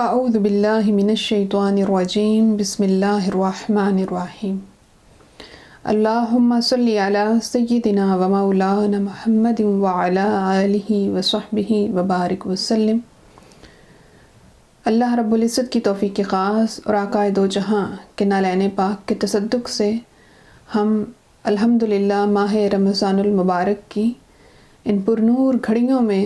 اعوذ باللہ من الشیطان الرجیم بسم اللہ الرحمن الرحیم اللہم صلی علی سیدنا و مولانا محمد وعلی آلہ وصحبہ وبارک وسلم۔ اللہ رب العزت کی توفیق خاص اور آقا دو جہاں کے نالین پاک کے تصدق سے ہم الحمدللہ ماہ رمضان المبارک کی ان پرنور گھڑیوں میں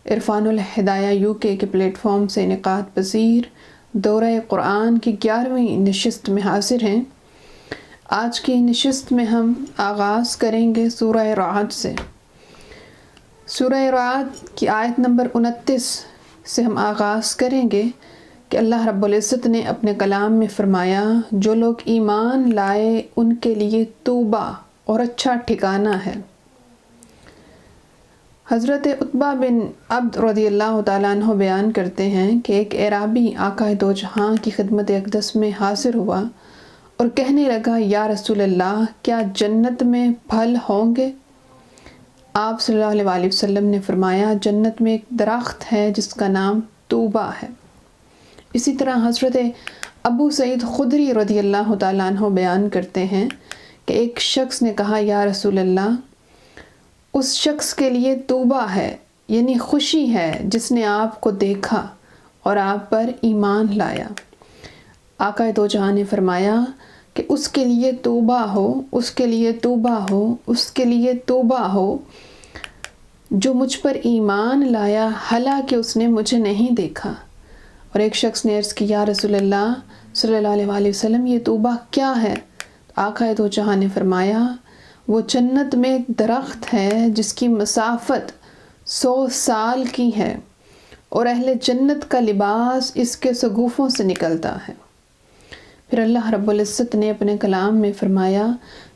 عرفان الہدایہ UK کے پلیٹ فارم سے انعقاد پذیر دورہ قرآن کی 11ویں نشست میں حاضر ہیں۔ آج کی نشست میں ہم آغاز کریں گے سورہ رعد سے۔ سورہ رعد کی آیت نمبر 29 سے ہم آغاز کریں گے کہ اللہ رب العزت نے اپنے کلام میں فرمایا، جو لوگ ایمان لائے ان کے لیے توبہ اور اچھا ٹھکانہ ہے۔ حضرت عتبہ بن عبد رضی اللہ تعالیٰ عنہ بیان کرتے ہیں کہ ایک اعرابی آقا دو جہاں کی خدمت اقدس میں حاضر ہوا اور کہنے لگا، یا رسول اللہ، کیا جنت میں پھل ہوں گے؟ آپ صلی اللہ علیہ وسلم نے فرمایا، جنت میں ایک درخت ہے جس کا نام توبہ ہے۔ اسی طرح حضرت ابو سعید خدری رضی اللہ تعالیٰ عنہ بیان کرتے ہیں کہ ایک شخص نے کہا، یا رسول اللہ، اس شخص کے لیے توبہ ہے، یعنی خوشی ہے جس نے آپ کو دیکھا اور آپ پر ایمان لایا۔ آقا دو جہاں نے فرمایا کہ اس کے لیے توبہ ہو، اس کے لیے توبہ ہو، اس کے لیے توبہ ہو جو مجھ پر ایمان لایا حالانکہ اس نے مجھے نہیں دیکھا۔ اور ایک شخص نے عرض کی، یا رسول اللہ صلی اللہ علیہ وسلم، یہ توبہ کیا ہے؟ آقا دو جہاں نے فرمایا، وہ جنت میں ایک درخت ہے جس کی مسافت 100 سال کی ہے اور اہل جنت کا لباس اس کے شگوفوں سے نکلتا ہے۔ پھر اللہ رب العزت نے اپنے کلام میں فرمایا،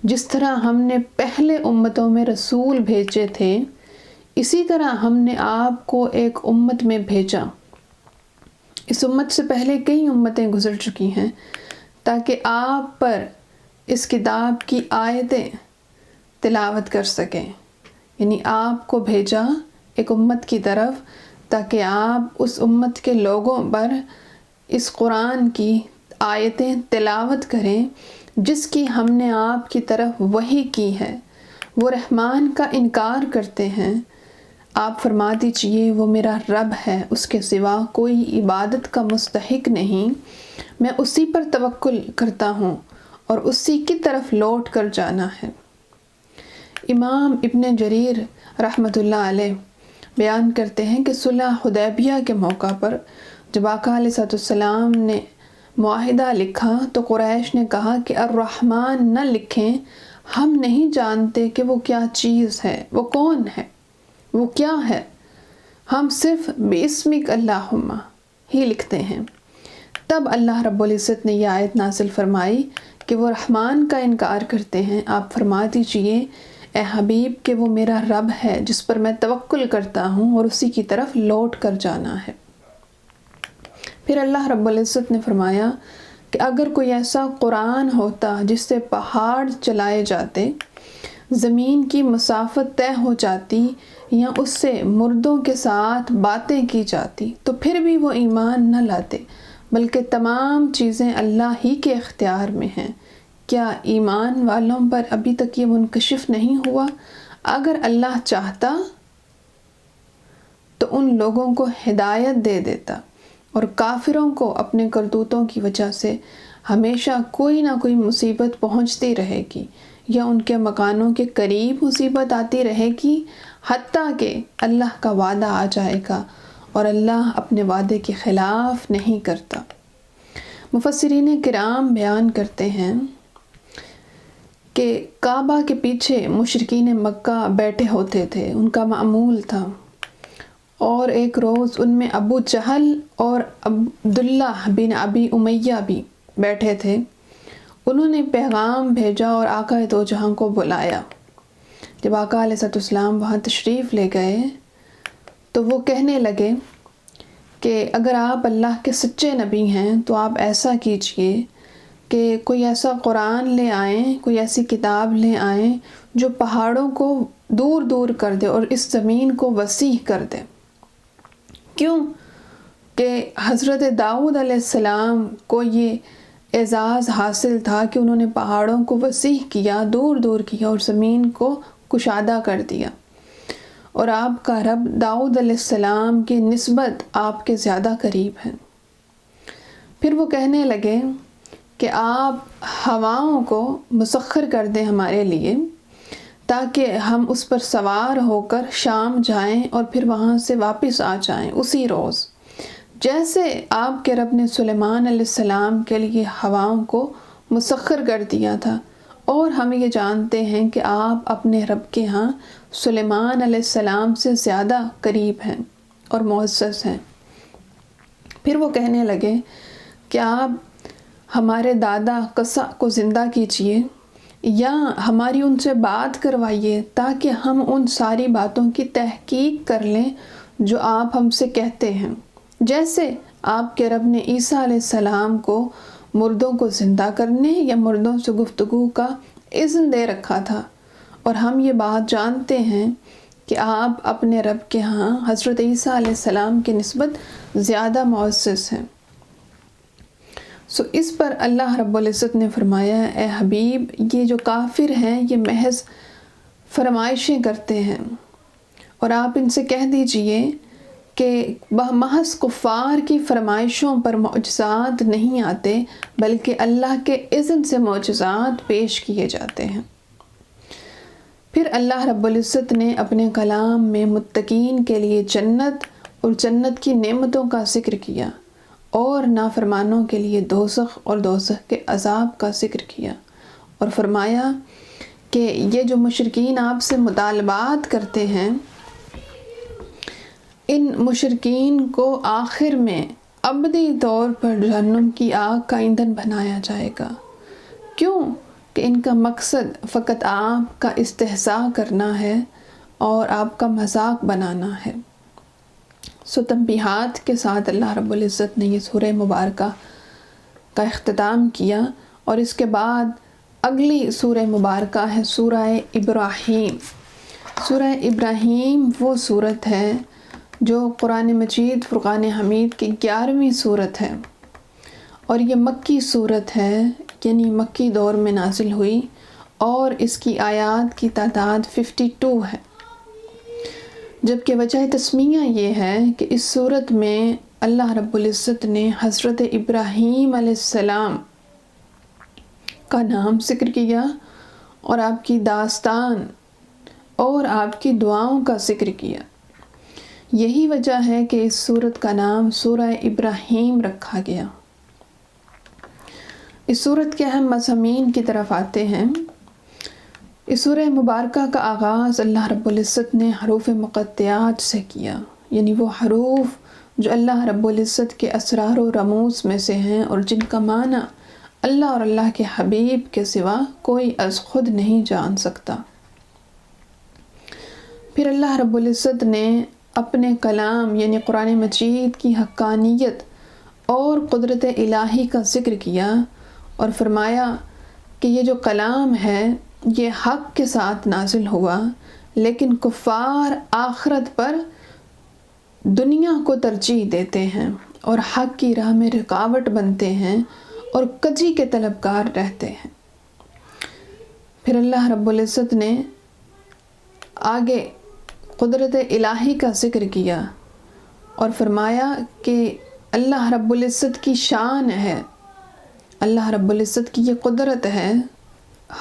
جس طرح ہم نے پہلے امتوں میں رسول بھیجے تھے، اسی طرح ہم نے آپ کو ایک امت میں بھیجا۔ اس امت سے پہلے کئی امتیں گزر چکی ہیں تاکہ آپ پر اس کتاب کی آیتیں تلاوت کر سکیں، یعنی آپ کو بھیجا ایک امت کی طرف تاکہ آپ اس امت کے لوگوں پر اس قرآن کی آیتیں تلاوت کریں جس کی ہم نے آپ کی طرف وحی کی ہے۔ وہ رحمان کا انکار کرتے ہیں، آپ فرما دیجئے وہ میرا رب ہے، اس کے سوا کوئی عبادت کا مستحق نہیں، میں اسی پر توکل کرتا ہوں اور اسی کی طرف لوٹ کر جانا ہے۔ امام ابن جریر رحمۃ اللہ علیہ بیان کرتے ہیں کہ صلح حدیبیہ کے موقع پر جب آقا علیہ السلام نے معاہدہ لکھا تو قریش نے کہا کہ الرحمن نہ لکھیں، ہم نہیں جانتے کہ وہ کیا چیز ہے، وہ کون ہے، وہ کیا ہے، ہم صرف باسمک اللہم ہی لکھتے ہیں۔ تب اللہ رب العزت نے یہ آیت نازل فرمائی کہ وہ رحمان کا انکار کرتے ہیں، آپ فرما دیجئے اے حبیب کہ وہ میرا رب ہے جس پر میں توکل کرتا ہوں اور اسی کی طرف لوٹ کر جانا ہے۔ پھر اللہ رب العزت نے فرمایا کہ اگر کوئی ایسا قرآن ہوتا جس سے پہاڑ چلائے جاتے، زمین کی مسافت طے ہو جاتی یا اس سے مردوں کے ساتھ باتیں کی جاتی تو پھر بھی وہ ایمان نہ لاتے، بلکہ تمام چیزیں اللہ ہی کے اختیار میں ہیں۔ کیا ایمان والوں پر ابھی تک یہ منکشف نہیں ہوا؟ اگر اللہ چاہتا تو ان لوگوں کو ہدایت دے دیتا اور کافروں کو اپنے کرتوتوں کی وجہ سے ہمیشہ کوئی نہ کوئی مصیبت پہنچتی رہے گی یا ان کے مکانوں کے قریب مصیبت آتی رہے گی، حتیٰ کہ اللہ کا وعدہ آ جائے گا اور اللہ اپنے وعدے کے خلاف نہیں کرتا۔ مفسرین کرام بیان کرتے ہیں کہ کعبہ کے پیچھے مشرکین مکہ بیٹھے ہوتے تھے، ان کا معمول تھا، اور ایک روز ان میں ابو جہل اور عبداللہ بن ابی امیہ بھی بیٹھے تھے۔ انہوں نے پیغام بھیجا اور آقا دو جہاں کو بلایا۔ جب آقا علیہ السلام وہاں تشریف لے گئے تو وہ کہنے لگے کہ اگر آپ اللہ کے سچے نبی ہیں تو آپ ایسا کیجئے کہ کوئی ایسا قرآن لے آئیں، کوئی ایسی کتاب لے آئیں جو پہاڑوں کو دور دور کر دے اور اس زمین کو وسیع کر دے۔ کیوں؟ کہ حضرت داؤد علیہ السلام کو یہ اعزاز حاصل تھا کہ انہوں نے پہاڑوں کو وسیع کیا، دور دور کیا اور زمین کو کشادہ کر دیا، اور آپ کا رب داؤد علیہ السلام کی نسبت آپ کے زیادہ قریب ہیں۔ پھر وہ کہنے لگے کہ آپ ہواؤں کو مسخر کر دیں ہمارے لیے تاکہ ہم اس پر سوار ہو کر شام جائیں اور پھر وہاں سے واپس آ جائیں اسی روز، جیسے آپ کے رب نے سلیمان علیہ السلام کے لیے ہواؤں کو مسخر کر دیا تھا۔ اور ہم یہ جانتے ہیں کہ آپ اپنے رب کے ہاں سلیمان علیہ السلام سے زیادہ قریب ہیں اور معزز ہیں۔ پھر وہ کہنے لگے کہ آپ ہمارے دادا قصہ کو زندہ کیجئے یا ہماری ان سے بات کروائیے تاکہ ہم ان ساری باتوں کی تحقیق کر لیں جو آپ ہم سے کہتے ہیں، جیسے آپ کے رب نے عیسیٰ علیہ السلام کو مردوں کو زندہ کرنے یا مردوں سے گفتگو کا اذن دے رکھا تھا۔ اور ہم یہ بات جانتے ہیں کہ آپ اپنے رب کے ہاں حضرت عیسیٰ علیہ السلام کی نسبت زیادہ معزز ہیں۔ اس پر اللہ رب العزت نے فرمایا، اے حبیب، یہ جو کافر ہیں یہ محض فرمائشیں کرتے ہیں، اور آپ ان سے کہہ دیجئے کہ محض کفار کی فرمائشوں پر معجزات نہیں آتے بلکہ اللہ کے اذن سے معجزات پیش کیے جاتے ہیں۔ پھر اللہ رب العزت نے اپنے کلام میں متقین کے لیے جنت اور جنت کی نعمتوں کا ذکر کیا، اور نافرمانوں کے لیے دوزخ اور دوزخ کے عذاب کا ذکر کیا، اور فرمایا کہ یہ جو مشرکین آپ سے مطالبات کرتے ہیں، ان مشرکین کو آخر میں ابدی طور پر جہنم کی آگ کا ایندھن بنایا جائے گا۔ کیوں کہ ان کا مقصد فقط آپ کا استہزاء کرنا ہے اور آپ کا مذاق بنانا ہے۔ تنبیہات کے ساتھ اللہ رب العزت نے یہ سورہ مبارکہ کا اختتام کیا، اور اس کے بعد اگلی سورہ مبارکہ ہے سورہ ابراہیم۔ سورہ ابراہیم وہ صورت ہے جو قرآن مجید فرقان حمید کی 11ویں صورت ہے، اور یہ مکی صورت ہے، یعنی مکی دور میں نازل ہوئی، اور اس کی آیات کی تعداد 52 ہے۔ جبکہ وجہ تسمیہ یہ ہے کہ اس صورت میں اللہ رب العزت نے حضرت ابراہیم علیہ السلام کا نام ذکر کیا، اور آپ کی داستان اور آپ کی دعاؤں کا ذکر کیا۔ یہی وجہ ہے کہ اس صورت کا نام سورہ ابراہیم رکھا گیا۔ اس صورت کے اہم مضامین کی طرف آتے ہیں۔ اس سورہ مبارکہ کا آغاز اللہ رب العزت نے حروف مقطعات سے کیا، یعنی وہ حروف جو اللہ رب العزت کے اسرار و رموز میں سے ہیں اور جن کا معنی اللہ اور اللہ کے حبیب کے سوا کوئی از خود نہیں جان سکتا۔ پھر اللہ رب العزت نے اپنے کلام یعنی قرآن مجید کی حقانیت اور قدرت الہی کا ذکر کیا، اور فرمایا کہ یہ جو کلام ہے یہ حق کے ساتھ نازل ہوا، لیکن کفار آخرت پر دنیا کو ترجیح دیتے ہیں اور حق کی راہ میں رکاوٹ بنتے ہیں اور کجی کے طلبگار رہتے ہیں۔ پھر اللہ رب العزت نے آگے قدرت الہی کا ذکر کیا اور فرمایا کہ اللہ رب العزت کی شان ہے، اللہ رب العزت کی یہ قدرت ہے،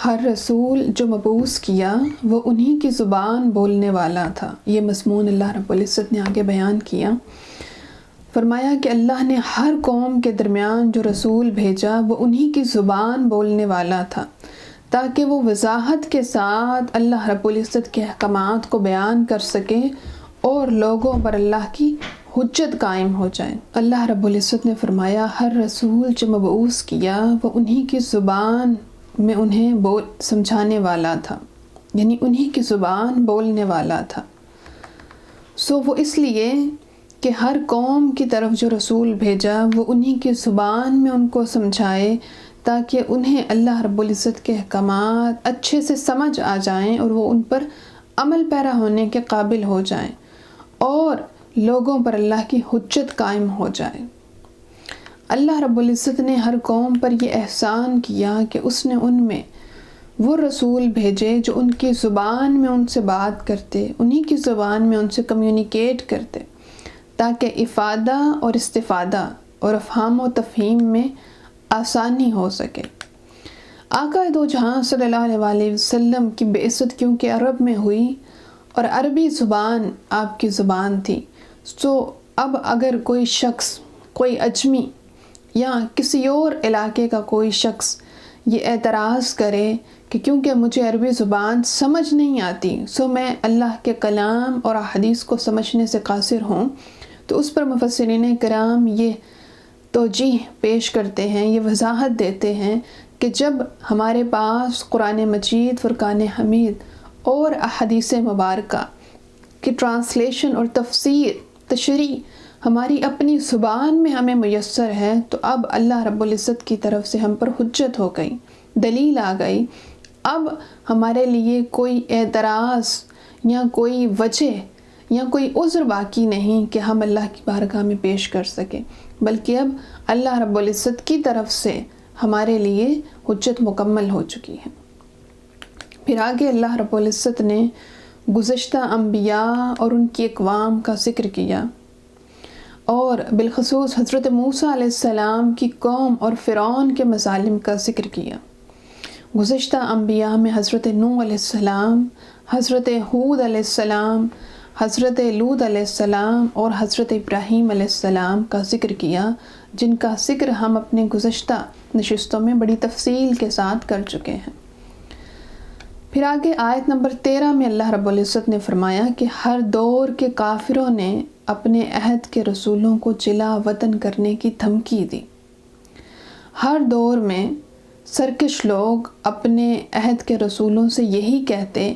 ہر رسول جو مبعوث کیا وہ انہی کی زبان بولنے والا تھا۔ یہ مضمون اللہ رب العزت نے آگے بیان کیا۔ فرمایا کہ اللہ نے ہر قوم کے درمیان جو رسول بھیجا وہ انہی کی زبان بولنے والا تھا، تاکہ وہ وضاحت کے ساتھ اللہ رب العزت کے احکامات کو بیان کر سکے اور لوگوں پر اللہ کی حجت قائم ہو جائے۔ اللہ رب العزت نے فرمایا ہر رسول جو مبعوث کیا وہ انہی کی زبان میں انہیں سمجھانے والا تھا، یعنی انہی کی زبان بولنے والا تھا۔ وہ اس لیے کہ ہر قوم کی طرف جو رسول بھیجا وہ انہی کی زبان میں ان کو سمجھائے، تاکہ انہیں اللہ رب العزت کے احکامات اچھے سے سمجھ آ جائیں اور وہ ان پر عمل پیرا ہونے کے قابل ہو جائیں، اور لوگوں پر اللہ کی حجت قائم ہو جائے۔ اللہ رب العزت نے ہر قوم پر یہ احسان کیا کہ اس نے ان میں وہ رسول بھیجے جو ان کی زبان میں ان سے بات کرتے، انہی کی زبان میں ان سے کمیونیکیٹ کرتے، تاکہ افادہ اور استفادہ اور افہام و تفہیم میں آسانی ہو سکے۔ آقا دو جہاں صلی اللہ علیہ وآلہ وسلم کی بعثت کیونکہ عرب میں ہوئی اور عربی زبان آپ کی زبان تھی، تو اب اگر کوئی شخص، کوئی اجمی یا کسی اور علاقے کا کوئی شخص یہ اعتراض کرے کہ کیونکہ مجھے عربی زبان سمجھ نہیں آتی سو میں اللہ کے کلام اور احادیث کو سمجھنے سے قاصر ہوں، تو اس پر مفسرین کرام یہ توجیہ پیش کرتے ہیں، یہ وضاحت دیتے ہیں کہ جب ہمارے پاس قرآن مجید، فرقان حمید اور احادیث مبارکہ کی ٹرانسلیشن اور تفسیر، تشریح ہماری اپنی زبان میں ہمیں میسر ہے، تو اب اللہ رب العزت کی طرف سے ہم پر حجت ہو گئی، دلیل آ گئی۔ اب ہمارے لیے کوئی اعتراض یا کوئی وجہ یا کوئی عذر باقی نہیں کہ ہم اللہ کی بارگاہ میں پیش کر سکیں، بلکہ اب اللہ رب العزت کی طرف سے ہمارے لیے حجت مکمل ہو چکی ہے۔ پھر آگے اللہ رب العزت نے گزشتہ انبیاء اور ان کی اقوام کا ذکر کیا، اور بالخصوص حضرت موسیٰ علیہ السلام کی قوم اور فرعون کے مظالم کا ذکر کیا۔ گزشتہ انبیاء میں حضرت نوح علیہ السلام، حضرت ہود علیہ السلام، حضرت لوط علیہ السلام اور حضرت ابراہیم علیہ السلام کا ذکر کیا، جن کا ذکر ہم اپنے گزشتہ نشستوں میں بڑی تفصیل کے ساتھ کر چکے ہیں۔ پھر آگے آیت نمبر 13 میں اللہ رب العزت نے فرمایا کہ ہر دور کے کافروں نے اپنے عہد کے رسولوں کو جلا وطن کرنے کی دھمکی دی۔ ہر دور میں سرکش لوگ اپنے عہد کے رسولوں سے یہی کہتے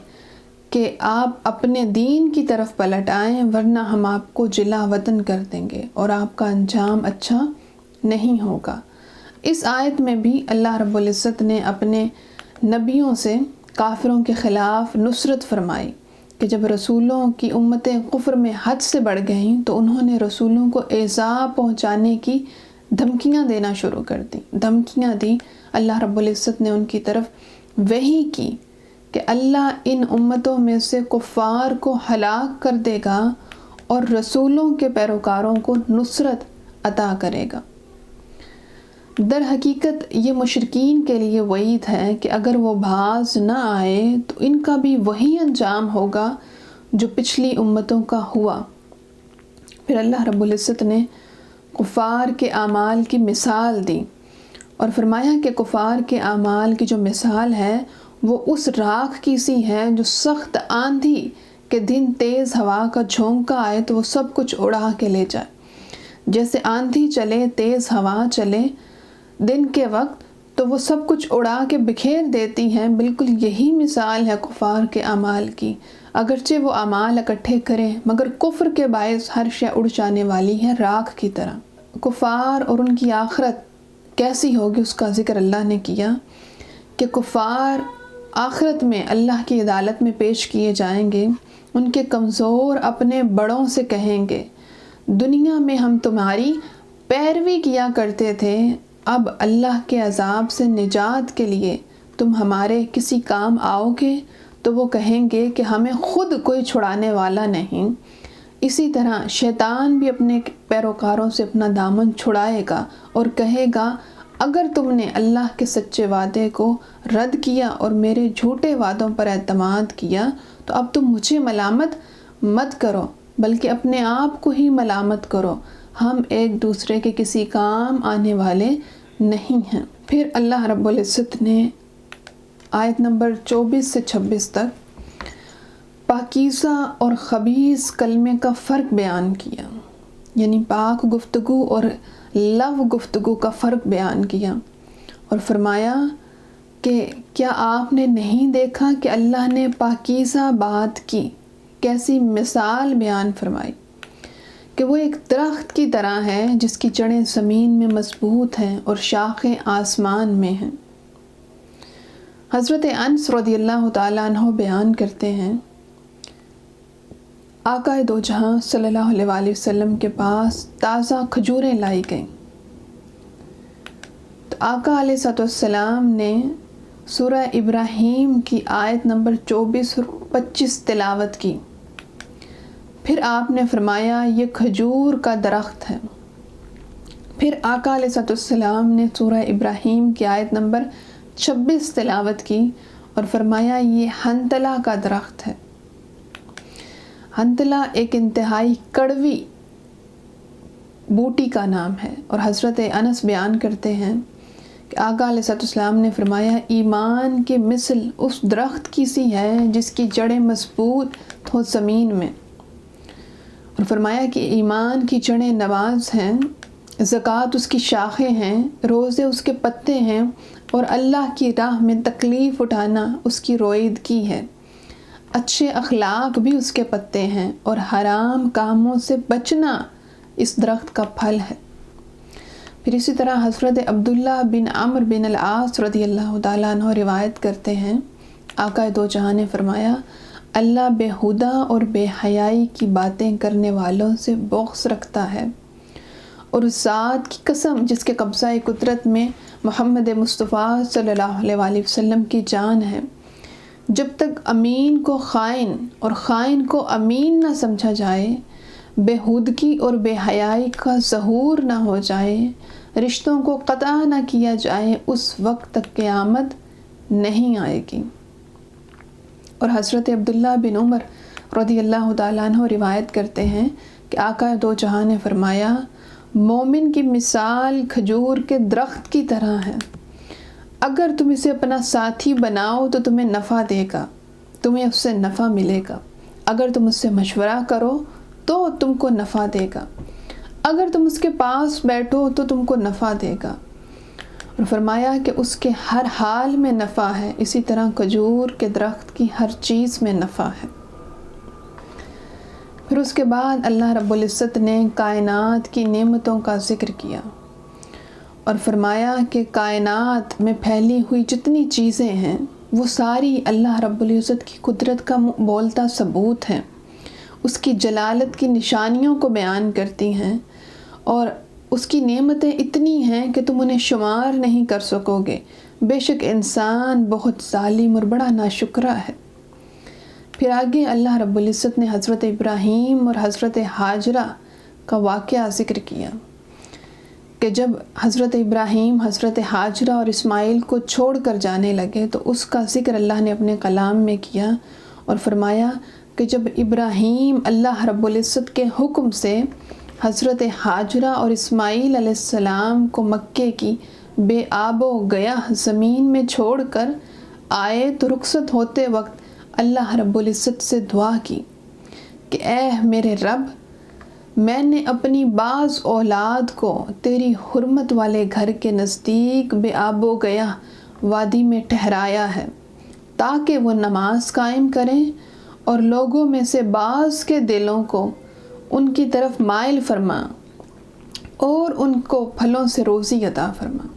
کہ آپ اپنے دین کی طرف پلٹ آئیں، ورنہ ہم آپ کو جلا وطن کر دیں گے اور آپ کا انجام اچھا نہیں ہوگا۔ اس آیت میں بھی اللہ رب العزت نے اپنے نبیوں سے کافروں کے خلاف نصرت فرمائی کہ جب رسولوں کی امتیں کفر میں حد سے بڑھ گئیں تو انہوں نے رسولوں کو ایذا پہنچانے کی دھمکیاں دینا شروع کر دیں، دھمکیاں دی۔ اللہ رب العزت نے ان کی طرف وحی کی کہ اللہ ان امتوں میں سے کفار کو ہلاک کر دے گا اور رسولوں کے پیروکاروں کو نصرت عطا کرے گا۔ در حقیقت یہ مشرکین کے لیے وعید ہے کہ اگر وہ باز نہ آئے تو ان کا بھی وہی انجام ہوگا جو پچھلی امتوں کا ہوا۔ پھر اللہ رب العزت نے کفار کے اعمال کی مثال دی اور فرمایا کہ کفار کے اعمال کی جو مثال ہے وہ اس راکھ کی سی ہے جو سخت آندھی کے دن تیز ہوا کا جھونکا آئے تو وہ سب کچھ اڑا کے لے جائے۔ جیسے آندھی چلے، تیز ہوا چلے دن کے وقت تو وہ سب کچھ اڑا کے بکھیر دیتی ہیں، بالکل یہی مثال ہے کفار کے اعمال کی۔ اگرچہ وہ اعمال اکٹھے کریں مگر کفر کے باعث ہر شے اڑ جانے والی ہے راکھ کی طرح۔ کفار اور ان کی آخرت کیسی ہوگی اس کا ذکر اللہ نے کیا کہ کفار آخرت میں اللہ کی عدالت میں پیش کیے جائیں گے۔ ان کے کمزور اپنے بڑوں سے کہیں گے دنیا میں ہم تمہاری پیروی کیا کرتے تھے، اب اللہ کے عذاب سے نجات کے لیے تم ہمارے کسی کام آؤ گے؟ تو وہ کہیں گے کہ ہمیں خود کوئی چھڑانے والا نہیں۔ اسی طرح شیطان بھی اپنے پیروکاروں سے اپنا دامن چھڑائے گا اور کہے گا اگر تم نے اللہ کے سچے وعدے کو رد کیا اور میرے جھوٹے وعدوں پر اعتماد کیا تو اب تم مجھے ملامت مت کرو بلکہ اپنے آپ کو ہی ملامت کرو، ہم ایک دوسرے کے کسی کام آنے والے نہیں ہیں۔ پھر اللہ رب العزت نے آیت نمبر 24 سے 26 تک پاکیزہ اور خبیث کلمے کا فرق بیان کیا، یعنی پاک گفتگو اور لغو گفتگو کا فرق بیان کیا، اور فرمایا کہ کیا آپ نے نہیں دیکھا کہ اللہ نے پاکیزہ بات کی کیسی مثال بیان فرمائی کہ وہ ایک درخت کی طرح ہے جس کی جڑیں زمین میں مضبوط ہیں اور شاخیں آسمان میں ہیں۔ حضرت انس رضی اللہ تعالیٰ عنہ بیان کرتے ہیں آقا دو جہاں صلی اللہ علیہ وآلہ وسلم کے پاس تازہ کھجوریں لائی گئیں تو آقا علیہ السلام نے سورہ ابراہیم کی آیت نمبر 24 اور 25 تلاوت کی۔ پھر آپ نے فرمایا یہ کھجور کا درخت ہے۔ پھر آقا علیہ السلام نے سورہ ابراہیم کی آیت نمبر 26 تلاوت کی اور فرمایا یہ ہنتلا کا درخت ہے۔ ہنتلا ایک انتہائی کڑوی بوٹی کا نام ہے، اور حضرت انس بیان کرتے ہیں کہ آقا علیہ السلام نے فرمایا ایمان کے مثل اس درخت کی سی ہے جس کی جڑیں مضبوط ہو زمین میں، اور فرمایا کہ ایمان کی جڑیں نماز ہیں، زکوٰۃ اس کی شاخیں ہیں، روزے اس کے پتے ہیں، اور اللہ کی راہ میں تکلیف اٹھانا اس کی رویدگی ہے، اچھے اخلاق بھی اس کے پتے ہیں، اور حرام کاموں سے بچنا اس درخت کا پھل ہے۔ پھر اسی طرح حضرت عبداللہ بن عمرو بن العاص رضی اللہ تعالیٰ عنہ روایت کرتے ہیں، آقا دو جہاں نے فرمایا اللہ بےہودہ اور بے حیائی کی باتیں کرنے والوں سے بغض رکھتا ہے، اور اس ذات کی قسم جس کے قبضہ قدرت میں محمد مصطفیٰ صلی اللہ علیہ وآلہ وسلم کی جان ہے، جب تک امین کو خائن اور خائن کو امین نہ سمجھا جائے، بےہودگی اور بے حیائی کا ظہور نہ ہو جائے، رشتوں کو قطع نہ کیا جائے، اس وقت تک قیامت نہیں آئے گی۔ اور حضرت عبداللہ بن عمر رضی اللہ تعالیٰ عنہ روایت کرتے ہیں کہ آقا دو جہاں نے فرمایا مومن کی مثال کھجور کے درخت کی طرح ہے، اگر تم اسے اپنا ساتھی بناؤ تو تمہیں نفع دے گا، تمہیں اس سے نفع ملے گا، اگر تم اس سے مشورہ کرو تو تم کو نفع دے گا، اگر تم اس کے پاس بیٹھو تو تم کو نفع دے گا، اور فرمایا کہ اس کے ہر حال میں نفع ہے، اسی طرح کھجور کے درخت کی ہر چیز میں نفع ہے۔ پھر اس کے بعد اللہ رب العزت نے کائنات کی نعمتوں کا ذکر کیا اور فرمایا کہ کائنات میں پھیلی ہوئی جتنی چیزیں ہیں وہ ساری اللہ رب العزت کی قدرت کا بولتا ثبوت ہیں، اس کی جلالت کی نشانیوں کو بیان کرتی ہیں، اور اس کی نعمتیں اتنی ہیں کہ تم انہیں شمار نہیں کر سکو گے، بے شک انسان بہت ظالم اور بڑا ناشکرا ہے۔ پھر آگے اللہ رب العزت نے حضرت ابراہیم اور حضرت ہاجرہ کا واقعہ ذکر کیا کہ جب حضرت ابراہیم حضرت ہاجرہ اور اسماعیل کو چھوڑ کر جانے لگے تو اس کا ذکر اللہ نے اپنے کلام میں کیا اور فرمایا کہ جب ابراہیم اللہ رب العزت کے حکم سے حضرت ہاجرہ اور اسماعیل علیہ السلام کو مکے کی بے آب و گیاہ زمین میں چھوڑ کر آئے تو رخصت ہوتے وقت اللہ رب العزت سے دعا کی کہ اے میرے رب، میں نے اپنی بعض اولاد کو تیری حرمت والے گھر کے نزدیک بے آب و گیاہ وادی میں ٹھہرایا ہے تاکہ وہ نماز قائم کریں اور لوگوں میں سے بعض کے دلوں کو ان کی طرف مائل فرما اور ان کو پھلوں سے روزی عطا فرما۔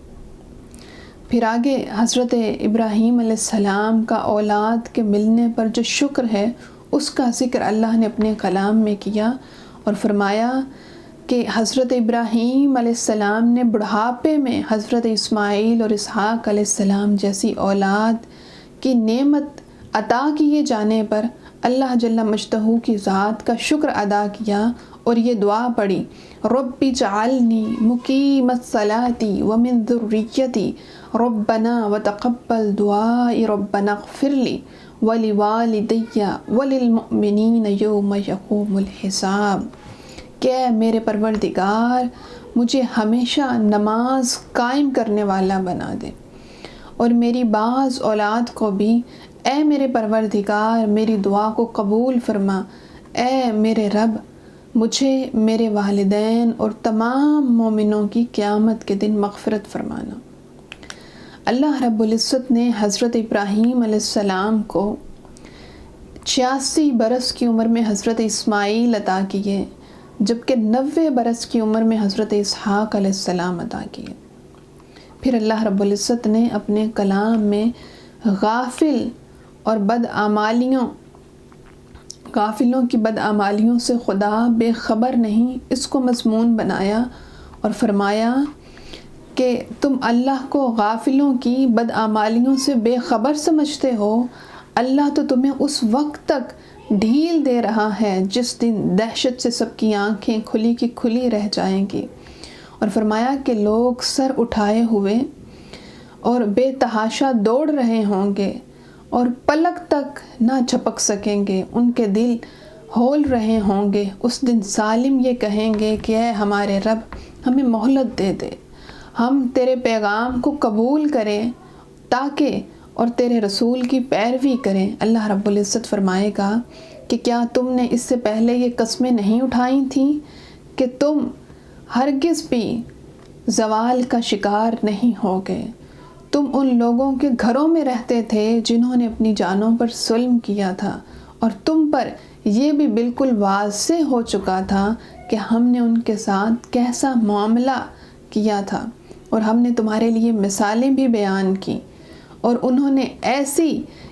پھر آگے حضرت ابراہیم علیہ السلام کا اولاد کے ملنے پر جو شکر ہے اس کا ذکر اللہ نے اپنے کلام میں کیا اور فرمایا کہ حضرت ابراہیم علیہ السلام نے بڑھاپے میں حضرت اسماعیل اور اسحاق علیہ السلام جیسی اولاد کی نعمت عطا کیے جانے پر اللہ جل مجدہ کی ذات کا شکر ادا کیا اور یہ دعا پڑھی، رب اجعلنی مقیم الصلاۃ ومن ذریتی ربنا وتقبل دعائی ربنا اغفر لی ولوالدی وللمؤمنین یوم یقوم الحساب۔ کہ میرے پروردگار مجھے ہمیشہ نماز قائم کرنے والا بنا دے، اور میری بعض اولاد کو بھی اے میرے پروردگار میری دعا کو قبول فرما، اے میرے رب مجھے، میرے والدین اور تمام مومنوں کی قیامت کے دن مغفرت فرمانا۔ اللہ رب العزت نے حضرت ابراہیم علیہ السلام کو 86 برس کی عمر میں حضرت اسماعیل عطا کیے، جبکہ 90 برس کی عمر میں حضرت اسحاق علیہ السلام عطا کیے۔ پھر اللہ رب العزت نے اپنے کلام میں غافل اور بدعمالیوں غافلوں کی بدعمالیوں سے خدا بے خبر نہیں، اس کو مضمون بنایا اور فرمایا کہ تم اللہ کو غافلوں کی بدعمالیوں سے بے خبر سمجھتے ہو۔ اللہ تو تمہیں اس وقت تک ڈھیل دے رہا ہے جس دن دہشت سے سب کی آنکھیں کھلی کی کھلی رہ جائیں گی۔ اور فرمایا کہ لوگ سر اٹھائے ہوئے اور بے تحاشا دوڑ رہے ہوں گے اور پلک تک نہ جھپک سکیں گے، ان کے دل ہول رہے ہوں گے۔ اس دن ظالم یہ کہیں گے کہ اے ہمارے رب، ہمیں مہلت دے دے، ہم تیرے پیغام کو قبول کریں تاکہ اور تیرے رسول کی پیروی کریں۔ اللہ رب العزت فرمائے گا کہ کیا تم نے اس سے پہلے یہ قسمیں نہیں اٹھائی تھیں کہ تم ہرگز بھی زوال کا شکار نہیں ہوگے؟ تم ان لوگوں کے گھروں میں رہتے تھے جنہوں نے اپنی جانوں پر ظلم کیا تھا، اور تم پر یہ بھی بالکل واضح ہو چکا تھا کہ ہم نے ان کے ساتھ کیسا معاملہ کیا تھا، اور ہم نے تمہارے لیے مثالیں بھی بیان کی، اور انہوں نے ایسی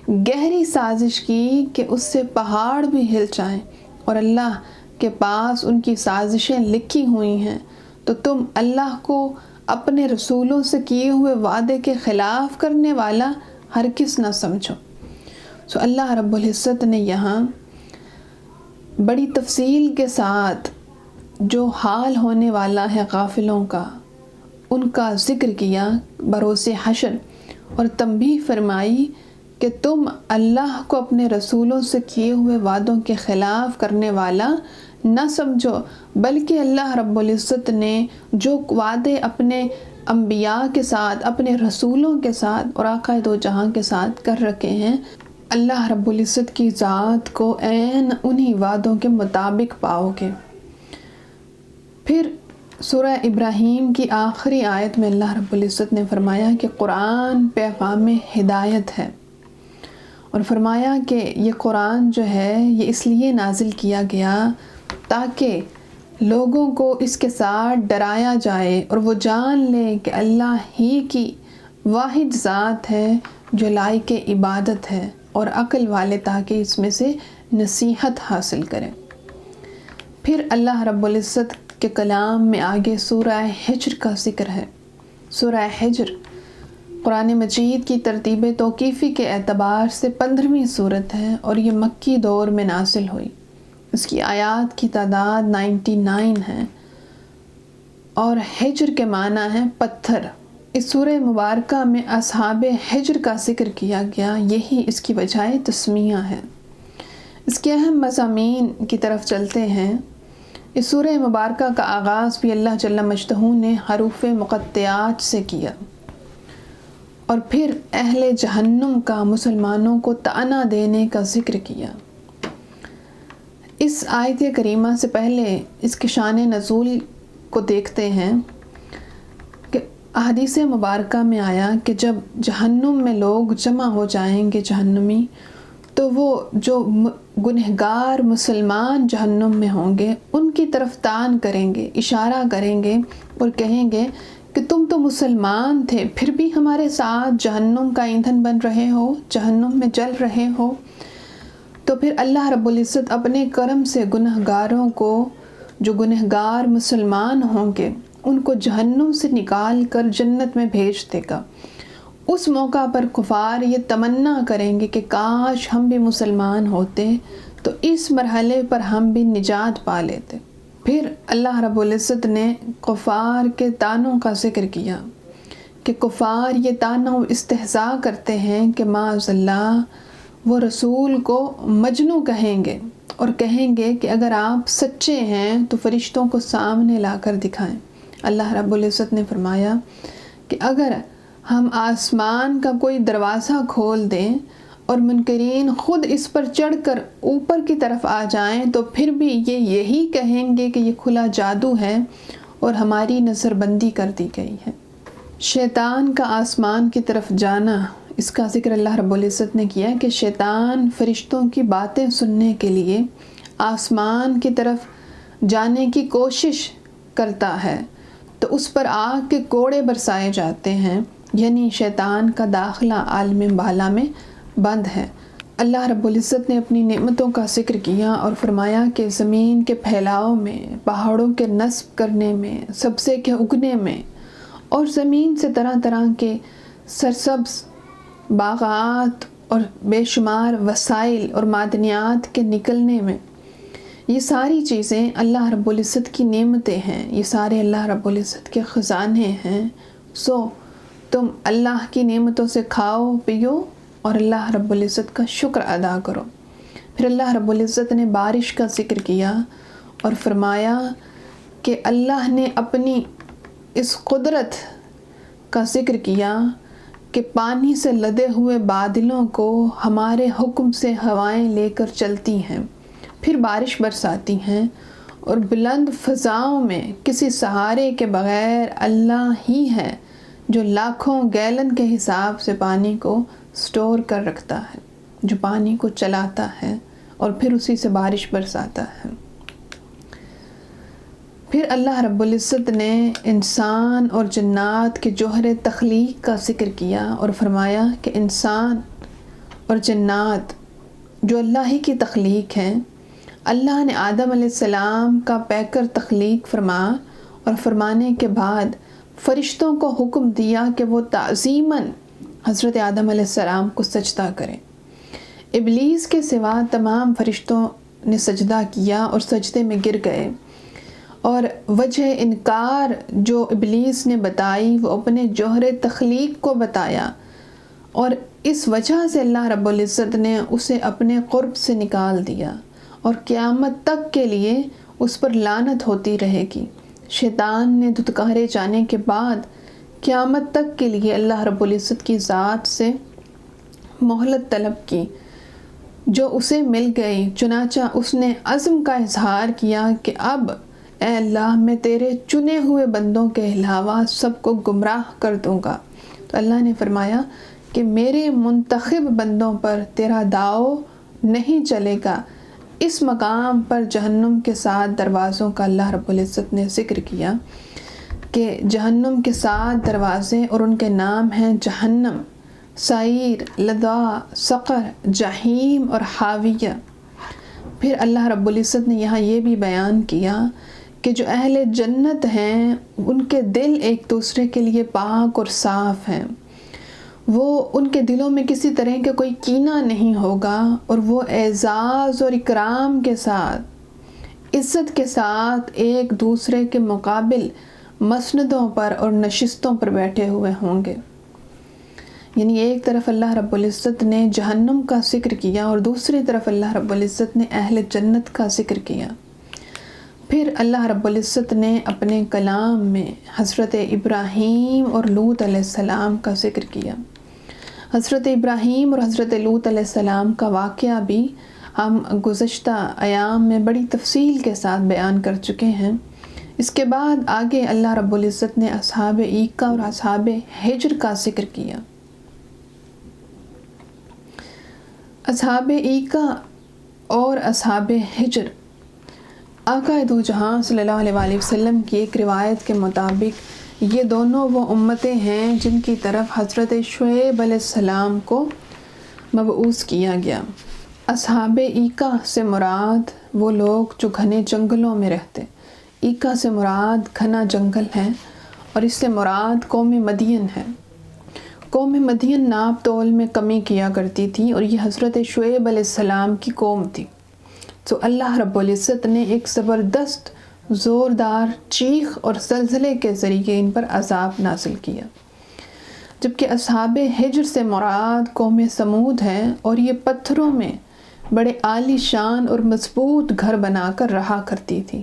گہری سازش کی کہ اس سے پہاڑ بھی ہل جائیں، اور اللہ کے پاس ان کی سازشیں لکھی ہوئی ہیں۔ تو تم اللہ کو اپنے رسولوں سے کیے ہوئے وعدے کے خلاف کرنے والا ہرگز نہ سمجھو۔ اللہ رب العزت نے یہاں بڑی تفصیل کے ساتھ جو حال ہونے والا ہے غافلوں کا، ان کا ذکر کیا بروز حشر، اور تنبیہ فرمائی کہ تم اللہ کو اپنے رسولوں سے کیے ہوئے وعدوں کے خلاف کرنے والا نہ سمجھو، بلکہ اللہ رب العزت نے جو وعدے اپنے انبیاء کے ساتھ، اپنے رسولوں کے ساتھ اور آقا دو جہاں کے ساتھ کر رکھے ہیں، اللہ رب العزت کی ذات کو عین انہی وعدوں کے مطابق پاؤ گے۔ پھر سورہ ابراہیم کی آخری آیت میں اللہ رب العزت نے فرمایا کہ قرآن پیغام ہدایت ہے، اور فرمایا کہ یہ قرآن جو ہے یہ اس لیے نازل کیا گیا تاکہ لوگوں کو اس کے ساتھ ڈرایا جائے اور وہ جان لیں کہ اللہ ہی کی واحد ذات ہے جو لائق عبادت ہے، اور عقل والے تاکہ اس میں سے نصیحت حاصل کریں۔ پھر اللہ رب العزت کے کلام میں آگے سورہ حجر کا ذکر ہے۔ سورہ حجر قرآن مجید کی ترتیب توقیفی کے اعتبار سے 15ویں سورت ہے، اور یہ مکی دور میں نازل ہوئی۔ اس کی آیات کی تعداد 99 ہے، اور حجر کے معنی ہے پتھر۔ اس سورہ مبارکہ میں اصحاب حجر کا ذکر کیا گیا، یہی اس کی وجہ تسمیہ ہے۔ اس کے اہم مضامین کی طرف چلتے ہیں۔ اس سورہ مبارکہ کا آغاز بھی اللہ جل مجدہ نے حروف مقطعات سے کیا، اور پھر اہل جہنم کا مسلمانوں کو طعنہ دینے کا ذکر کیا۔ اس آیت کریمہ سے پہلے اس کے شان نزول کو دیکھتے ہیں کہ احادیث مبارکہ میں آیا کہ جب جہنم میں لوگ جمع ہو جائیں گے جہنمی، تو وہ جو گنہگار مسلمان جہنم میں ہوں گے ان کی طرف تان کریں گے، اشارہ کریں گے اور کہیں گے کہ تم تو مسلمان تھے، پھر بھی ہمارے ساتھ جہنم کا ایندھن بن رہے ہو، جہنم میں جل رہے ہو۔ تو پھر اللہ رب العزت اپنے کرم سے گنہگاروں کو، جو گنہگار مسلمان ہوں گے، ان کو جہنم سے نکال کر جنت میں بھیج دے گا۔ اس موقع پر کفار یہ تمنا کریں گے کہ کاش ہم بھی مسلمان ہوتے تو اس مرحلے پر ہم بھی نجات پا لیتے۔ پھر اللہ رب العزت نے کفار کے طعنوں کا ذکر کیا کہ کفار یہ طعنہ و استہزاء کرتے ہیں کہ معاذ اللہ وہ رسول کو مجنوں کہیں گے، اور کہیں گے کہ اگر آپ سچے ہیں تو فرشتوں کو سامنے لا کر دکھائیں۔ اللہ رب العزت نے فرمایا کہ اگر ہم آسمان کا کوئی دروازہ کھول دیں اور منکرین خود اس پر چڑھ کر اوپر کی طرف آ جائیں تو پھر بھی یہ یہی کہیں گے کہ یہ کھلا جادو ہے اور ہماری نظر بندی کر دی گئی ہے۔ شیطان کا آسمان کی طرف جانا، اس کا ذکر اللہ رب العزت نے کیا کہ شیطان فرشتوں کی باتیں سننے کے لیے آسمان کی طرف جانے کی کوشش کرتا ہے، تو اس پر آگ کے کوڑے برسائے جاتے ہیں، یعنی شیطان کا داخلہ عالم بالا میں بند ہے۔ اللہ رب العزت نے اپنی نعمتوں کا ذکر کیا اور فرمایا کہ زمین کے پھیلاؤ میں، پہاڑوں کے نصب کرنے میں، سبزے کے اگنے میں اور زمین سے طرح طرح کے سرسبز باغات اور بے شمار وسائل اور معدنیات کے نکلنے میں، یہ ساری چیزیں اللہ رب العزت کی نعمتیں ہیں، یہ سارے اللہ رب العزت کے خزانے ہیں۔ سو تم اللہ کی نعمتوں سے کھاؤ پیو اور اللہ رب العزت کا شکر ادا کرو۔ پھر اللہ رب العزت نے بارش کا ذکر کیا اور فرمایا کہ اللہ نے اپنی اس قدرت کا ذکر کیا کہ پانی سے لدے ہوئے بادلوں کو ہمارے حکم سے ہوائیں لے کر چلتی ہیں، پھر بارش برساتی ہیں، اور بلند فضاؤں میں کسی سہارے کے بغیر اللہ ہی ہے جو لاکھوں گیلن کے حساب سے پانی کو سٹور کر رکھتا ہے، جو پانی کو چلاتا ہے اور پھر اسی سے بارش برساتا ہے۔ پھر اللہ رب العزت نے انسان اور جنات کے جوہر تخلیق کا ذکر کیا اور فرمایا کہ انسان اور جنات جو اللہ ہی کی تخلیق ہیں، اللہ نے آدم علیہ السلام کا پیکر تخلیق فرما اور فرمانے کے بعد فرشتوں کو حکم دیا کہ وہ تعظیماً حضرت آدم علیہ السلام کو سجدہ کریں۔ ابلیس کے سوا تمام فرشتوں نے سجدہ کیا اور سجدے میں گر گئے، اور وجہ انکار جو ابلیس نے بتائی وہ اپنے جوہر تخلیق کو بتایا، اور اس وجہ سے اللہ رب العزت نے اسے اپنے قرب سے نکال دیا اور قیامت تک کے لیے اس پر لعنت ہوتی رہے گی۔ شیطان نے دھتکارے جانے کے بعد قیامت تک کے لیے اللہ رب العزت کی ذات سے مہلت طلب کی، جو اسے مل گئی۔ چنانچہ اس نے عزم کا اظہار کیا کہ اب اے اللہ میں تیرے چنے ہوئے بندوں کے علاوہ سب کو گمراہ کر دوں گا۔ تو اللہ نے فرمایا کہ میرے منتخب بندوں پر تیرا داؤ نہیں چلے گا۔ اس مقام پر جہنم کے 7 دروازوں کا اللہ رب العزت نے ذکر کیا کہ جہنم کے 7 دروازے اور ان کے نام ہیں جہنم، سعیر، لظا، سقر، جحیم اور حاویہ۔ پھر اللہ رب العزت نے یہاں یہ بھی بیان کیا کہ جو اہل جنت ہیں ان کے دل ایک دوسرے کے لیے پاک اور صاف ہیں، وہ ان کے دلوں میں کسی طرح کا کوئی کینہ نہیں ہوگا، اور وہ اعزاز اور اکرام کے ساتھ، عزت کے ساتھ ایک دوسرے کے مقابل مسندوں پر اور نشستوں پر بیٹھے ہوئے ہوں گے۔ یعنی ایک طرف اللہ رب العزت نے جہنم کا ذکر کیا اور دوسری طرف اللہ رب العزت نے اہل جنت کا ذکر کیا۔ پھر اللہ رب العزت نے اپنے کلام میں حضرت ابراہیم اور لوط علیہ السلام کا ذکر کیا۔ حضرت ابراہیم اور حضرت لوط علیہ السلام کا واقعہ بھی ہم گزشتہ ایام میں بڑی تفصیل کے ساتھ بیان کر چکے ہیں۔ اس کے بعد آگے اللہ رب العزت نے اصحاب ایکا اور اصحاب حجر کا ذکر کیا۔ اصحاب ایکا اور اصحاب حجر، آقا دو جہاں صلی اللہ علیہ وآلہ وسلم کی ایک روایت کے مطابق یہ دونوں وہ امتیں ہیں جن کی طرف حضرت شعیب علیہ السلام کو مبعوث کیا گیا۔ اصحاب ایکا سے مراد وہ لوگ جو گھنے جنگلوں میں رہتے، ایکا سے مراد گھنا جنگل ہے، اور اس سے مراد قوم مدین ہے۔ قوم مدین ناپ تول میں کمی کیا کرتی تھی، اور یہ حضرت شعیب علیہ السلام کی قوم تھی۔ تو اللہ رب العزت نے ایک زبردست زوردار چیخ اور زلزلے کے ذریعے ان پر عذاب نازل کیا، جبکہ اصحاب حجر سے مراد قوم سمود ہے، اور یہ پتھروں میں بڑے عالی شان اور مضبوط گھر بنا کر رہا کرتی تھی۔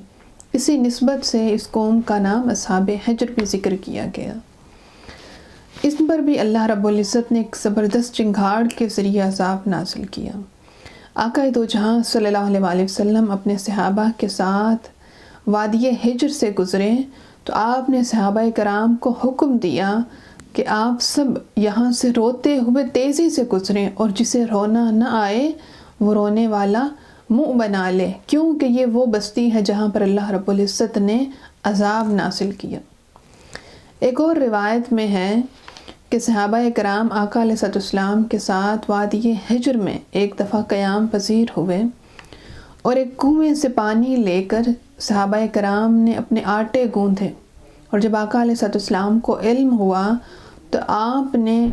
اسی نسبت سے اس قوم کا نام اصحاب حجر بھی ذکر کیا گیا۔ اس پر بھی اللہ رب العزت نے ایک زبردست چنگھاڑ کے ذریعے عذاب نازل کیا۔ آقا دو جہاں صلی اللہ علیہ وآلہ وسلم اپنے صحابہ کے ساتھ وادی حجر سے گزرے تو آپ نے صحابہ کرام کو حکم دیا کہ آپ سب یہاں سے روتے ہوئے تیزی سے گزریں، اور جسے رونا نہ آئے وہ رونے والا منہ بنا لے، کیونکہ یہ وہ بستی ہے جہاں پر اللہ رب العزت نے عذاب نازل کیا۔ ایک اور روایت میں ہے کہ صحابہ کرام آقا علیہ السلام کے ساتھ وادی حجر میں ایک دفعہ قیام پذیر ہوئے اور ایک کنویں سے پانی لے کر صحابہ کرام نے اپنے آٹے گوندھے، اور جب آقا علیہ السلام کو علم ہوا تو آپ نے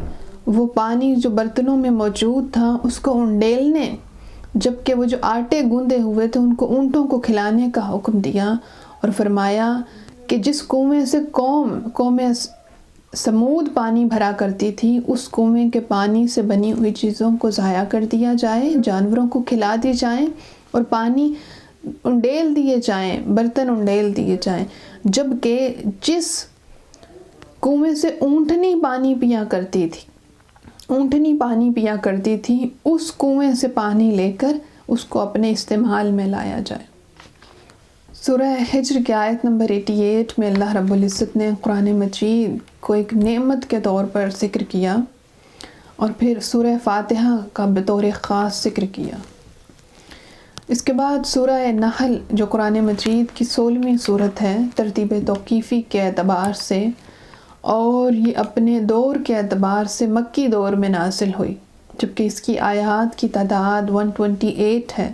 وہ پانی جو برتنوں میں موجود تھا اس کو انڈیلنے، جبکہ وہ جو آٹے گوندے ہوئے تھے ان کو اونٹوں کو کھلانے کا حکم دیا، اور فرمایا کہ جس کنویں سے قوم سمود پانی بھرا کرتی تھی اس کنویں کے پانی سے بنی ہوئی چیزوں کو ضائع کر دیا جائے، جانوروں کو کھلا دی جائیں اور پانی انڈیل دیے جائیں، برتن انڈیل دیے جائیں، جبکہ جس کنویں سے اونٹنی پانی پیا کرتی تھی اس کنویں سے پانی لے کر اس کو اپنے استعمال میں لایا جائے۔ سورہ حجر کی آیت نمبر 88 میں اللہ رب العزت نے قرآن مجید کو ایک نعمت کے طور پر ذکر کیا، اور پھر سورہ فاتحہ کا بطور خاص ذکر کیا۔ اس کے بعد سورہ نحل جو قرآن مجید کی 16ویں سورت ہے، ترتیب توقیفی کے اعتبار سے اور یہ اپنے دور کے اعتبار سے مکی دور میں نازل ہوئی، جبکہ اس کی آیات کی تعداد 128 ہے،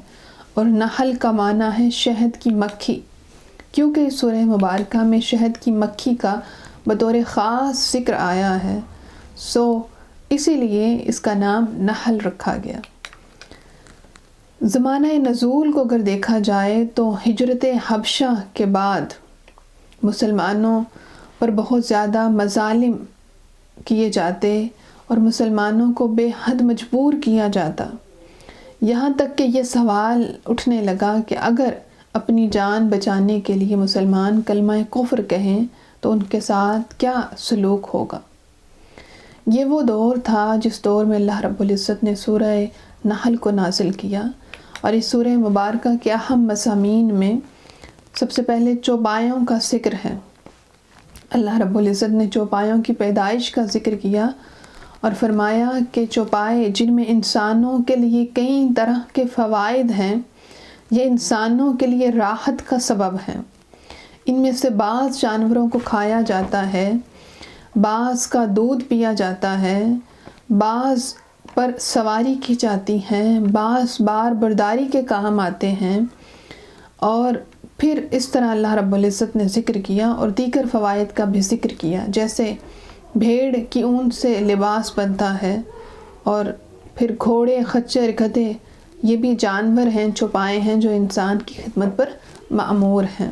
اور نحل کا معنی ہے شہد کی مکھی، کیونکہ اس سورہ مبارکہ میں شہد کی مکھی کا بطور خاص ذکر آیا ہے، اسی لیے اس کا نام نحل رکھا گیا۔ زمانہ نزول کو اگر دیکھا جائے تو ہجرت حبشہ کے بعد مسلمانوں پر بہت زیادہ مظالم کیے جاتے اور مسلمانوں کو بے حد مجبور کیا جاتا، یہاں تک کہ یہ سوال اٹھنے لگا کہ اگر اپنی جان بچانے کے لیے مسلمان کلمہ کفر کہیں تو ان کے ساتھ کیا سلوک ہوگا۔ یہ وہ دور تھا جس دور میں اللہ رب العزت نے سورہ نحل کو نازل کیا، اور اس سورہ مبارکہ کے اہم مضامین میں سب سے پہلے چوپایوں کا ذکر ہے۔ اللہ رب العزت نے چوپایوں کی پیدائش کا ذکر کیا اور فرمایا کہ چوپائے جن میں انسانوں کے لیے کئی طرح کے فوائد ہیں، یہ انسانوں کے لیے راحت کا سبب ہیں۔ ان میں سے بعض جانوروں کو کھایا جاتا ہے، بعض کا دودھ پیا جاتا ہے، بعض پر سواری کی جاتی ہیں، بعض بار برداری کے کام آتے ہیں، اور پھر اس طرح اللہ رب العزت نے ذکر کیا اور دیگر فوائد کا بھی ذکر کیا، جیسے بھیڑ کی اون سے لباس بنتا ہے، اور پھر گھوڑے، خچر، گدھے یہ بھی جانور ہیں، چوپائے ہیں جو انسان کی خدمت پر مأمور ہیں۔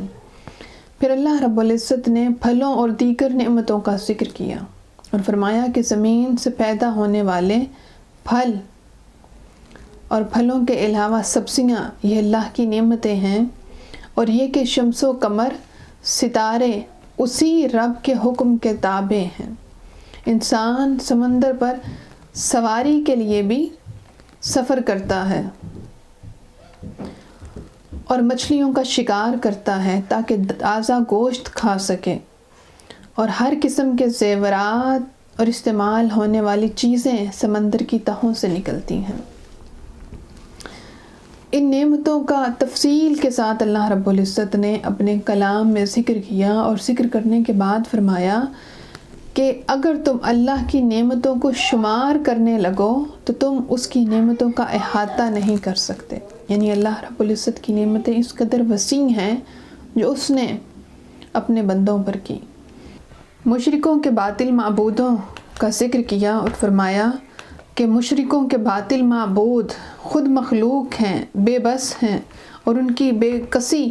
پھر اللہ رب العزت نے پھلوں اور دیگر نعمتوں کا ذکر کیا اور فرمایا کہ زمین سے پیدا ہونے والے پھل اور پھلوں کے علاوہ سبزیاں یہ اللہ کی نعمتیں ہیں، اور یہ کہ شمس و قمر، ستارے اسی رب کے حکم کے تابع ہیں۔ انسان سمندر پر سواری کے لیے بھی سفر کرتا ہے اور مچھلیوں کا شکار کرتا ہے تاکہ تازہ گوشت کھا سکے، اور ہر قسم کے زیورات اور استعمال ہونے والی چیزیں سمندر کی تہوں سے نکلتی ہیں۔ ان نعمتوں کا تفصیل کے ساتھ اللہ رب العزت نے اپنے کلام میں ذکر کیا، اور ذکر کرنے کے بعد فرمایا کہ اگر تم اللہ کی نعمتوں کو شمار کرنے لگو تو تم اس کی نعمتوں کا احاطہ نہیں کر سکتے، یعنی اللہ رب العزت کی نعمتیں اس قدر وسیع ہیں جو اس نے اپنے بندوں پر کی۔ مشرکوں کے باطل معبودوں کا ذکر کیا اور فرمایا کہ مشرکوں کے باطل معبود خود مخلوق ہیں، بے بس ہیں، اور ان کی بے کسی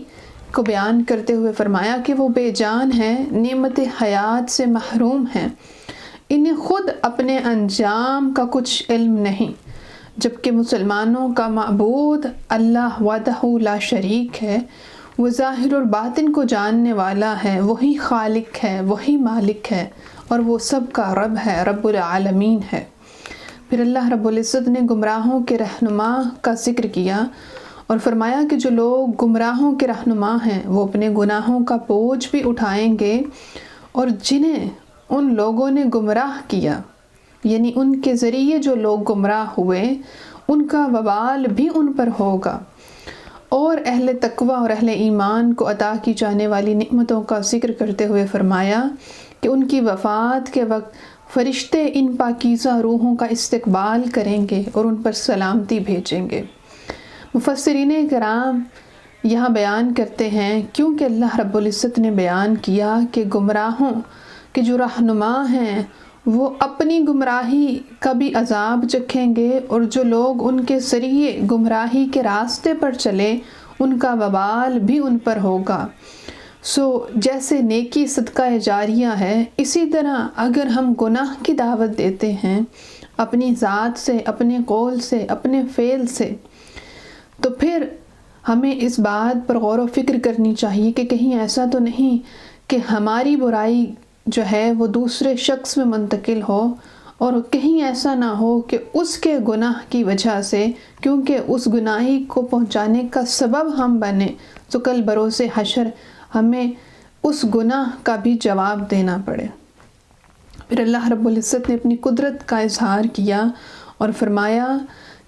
کو بیان کرتے ہوئے فرمایا کہ وہ بے جان ہیں، نعمت حیات سے محروم ہیں، انہیں خود اپنے انجام کا کچھ علم نہیں، جبکہ مسلمانوں کا معبود اللہ وحدہ لا شریک ہے، وہ ظاہر اور باطن کو جاننے والا ہے، وہی خالق ہے، وہی مالک ہے، اور وہ سب کا رب ہے، رب العالمین ہے۔ پھر اللہ رب العزت نے گمراہوں کے رہنما کا ذکر کیا اور فرمایا کہ جو لوگ گمراہوں کے رہنما ہیں وہ اپنے گناہوں کا بوجھ بھی اٹھائیں گے، اور جنہیں ان لوگوں نے گمراہ کیا، یعنی ان کے ذریعے جو لوگ گمراہ ہوئے، ان کا وبال بھی ان پر ہوگا، اور اہل تقوی اور اہل ایمان کو عطا کی جانے والی نعمتوں کا ذکر کرتے ہوئے فرمایا کہ ان کی وفات کے وقت فرشتے ان پاکیزہ روحوں کا استقبال کریں گے اور ان پر سلامتی بھیجیں گے۔ مفسرین کرام یہاں بیان کرتے ہیں کیونکہ اللہ رب العزت نے بیان کیا کہ گمراہوں کے جو رہنما ہیں وہ اپنی گمراہی کا بھی عذاب چکھیں گے، اور جو لوگ ان کے ذریعے گمراہی کے راستے پر چلے ان کا وبال بھی ان پر ہوگا۔ جیسے نیکی صدقہ جاریہ ہے، اسی طرح اگر ہم گناہ کی دعوت دیتے ہیں اپنی ذات سے، اپنے قول سے، اپنے فعل سے، تو پھر ہمیں اس بات پر غور و فکر کرنی چاہیے کہ کہیں ایسا تو نہیں کہ ہماری برائی جو ہے وہ دوسرے شخص میں منتقل ہو، اور کہیں ایسا نہ ہو کہ اس کے گناہ کی وجہ سے، کیونکہ اس گناہی کو پہنچانے کا سبب ہم بنے، تو کل بروز حشر ہمیں اس گناہ کا بھی جواب دینا پڑے۔ پھر اللہ رب العزت نے اپنی قدرت کا اظہار کیا اور فرمایا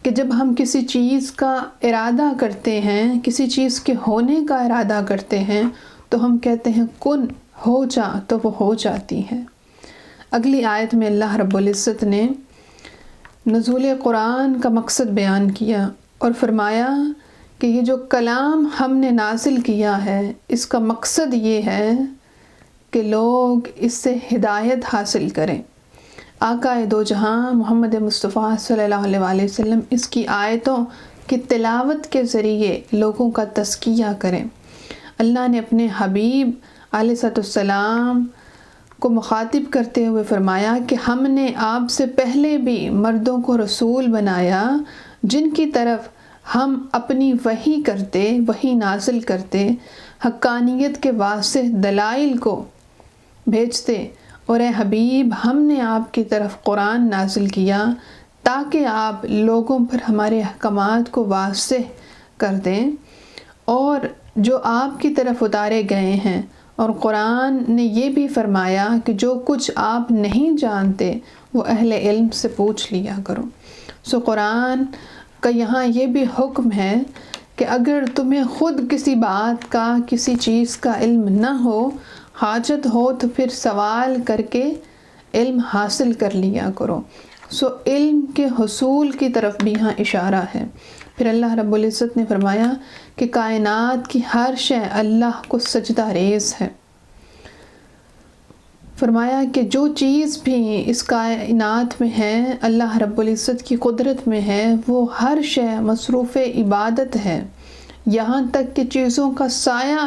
کہ جب ہم کسی چیز کا ارادہ کرتے ہیں، کسی چیز کے ہونے کا ارادہ کرتے ہیں، تو ہم کہتے ہیں کن ہو جا، تو وہ ہو جاتی ہے۔ اگلی آیت میں اللہ رب العزت نے نزول قرآن کا مقصد بیان کیا اور فرمایا کہ یہ جو کلام ہم نے نازل کیا ہے اس کا مقصد یہ ہے کہ لوگ اس سے ہدایت حاصل کریں۔ آقا دو جہاں محمد مصطفیٰ صلی اللہ علیہ وآلہ وسلم اس کی آیتوں کی تلاوت کے ذریعے لوگوں کا تزکیہ کریں۔ اللہ نے اپنے حبیب علیہ السلام کو مخاطب کرتے ہوئے فرمایا کہ ہم نے آپ سے پہلے بھی مردوں کو رسول بنایا جن کی طرف ہم اپنی وحی نازل کرتے، حقانیت کے واضح دلائل کو بھیجتے، اور اے حبیب ہم نے آپ کی طرف قرآن نازل کیا تاکہ آپ لوگوں پر ہمارے احکامات کو واضح کر دیں، اور جو آپ کی طرف اتارے گئے ہیں۔ اور قرآن نے یہ بھی فرمایا کہ جو کچھ آپ نہیں جانتے وہ اہل علم سے پوچھ لیا کرو۔ قرآن کا یہاں یہ بھی حکم ہے کہ اگر تمہیں خود کسی بات کا، کسی چیز کا علم نہ ہو، حاجت ہو، تو پھر سوال کر کے علم حاصل کر لیا کرو۔ علم کے حصول کی طرف بھی یہاں اشارہ ہے۔ پھر اللہ رب العزت نے فرمایا کہ کائنات کی ہر شے اللہ کو سجدہ ریز ہے۔ فرمایا کہ جو چیز بھی اس کائنات میں ہے اللہ رب العزت کی قدرت میں ہے، وہ ہر شے مصروف عبادت ہے، یہاں تک کہ چیزوں کا سایہ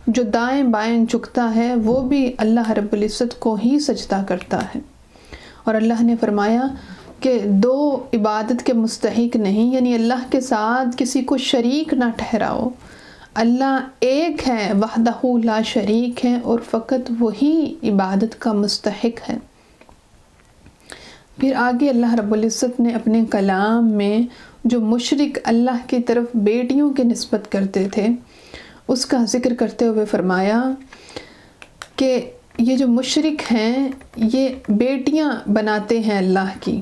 جو دائیں بائیں جھکتا ہے وہ بھی اللہ رب العزت کو ہی سجدہ کرتا ہے۔ اور اللہ نے فرمایا کہ دو عبادت کے مستحق نہیں، یعنی اللہ کے ساتھ کسی کو شریک نہ ٹھہراؤ۔ اللہ ایک ہے، وحدہ لا شریک ہے، اور فقط وہی عبادت کا مستحق ہے۔ پھر آگے اللہ رب العزت نے اپنے کلام میں جو مشرک اللہ کی طرف بیٹیوں کی نسبت کرتے تھے اس کا ذکر کرتے ہوئے فرمایا کہ یہ جو مشرک ہیں یہ بیٹیاں بناتے ہیں اللہ کی۔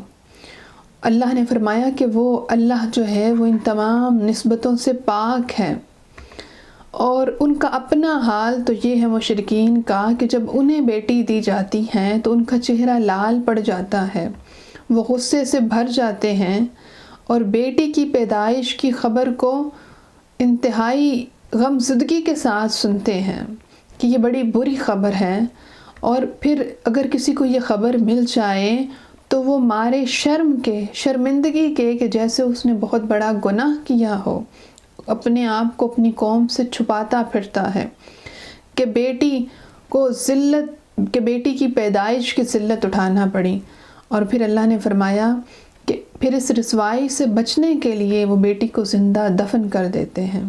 اللہ نے فرمایا کہ وہ اللہ جو ہے وہ ان تمام نسبتوں سے پاک ہے، اور ان کا اپنا حال تو یہ ہے مشرکین کا کہ جب انہیں بیٹی دی جاتی ہیں تو ان کا چہرہ لال پڑ جاتا ہے، وہ غصے سے بھر جاتے ہیں، اور بیٹی کی پیدائش کی خبر کو انتہائی غمزدگی کے ساتھ سنتے ہیں کہ یہ بڑی بری خبر ہے، اور پھر اگر کسی کو یہ خبر مل جائے تو وہ مارے شرم کے، شرمندگی کے، کہ جیسے اس نے بہت بڑا گناہ کیا ہو، اپنے آپ کو اپنی قوم سے چھپاتا پھرتا ہے کہ بیٹی کو ذلت، کہ بیٹی کی پیدائش کی ذلت اٹھانا پڑی۔ اور پھر اللہ نے فرمایا کہ پھر اس رسوائی سے بچنے کے لیے وہ بیٹی کو زندہ دفن کر دیتے ہیں۔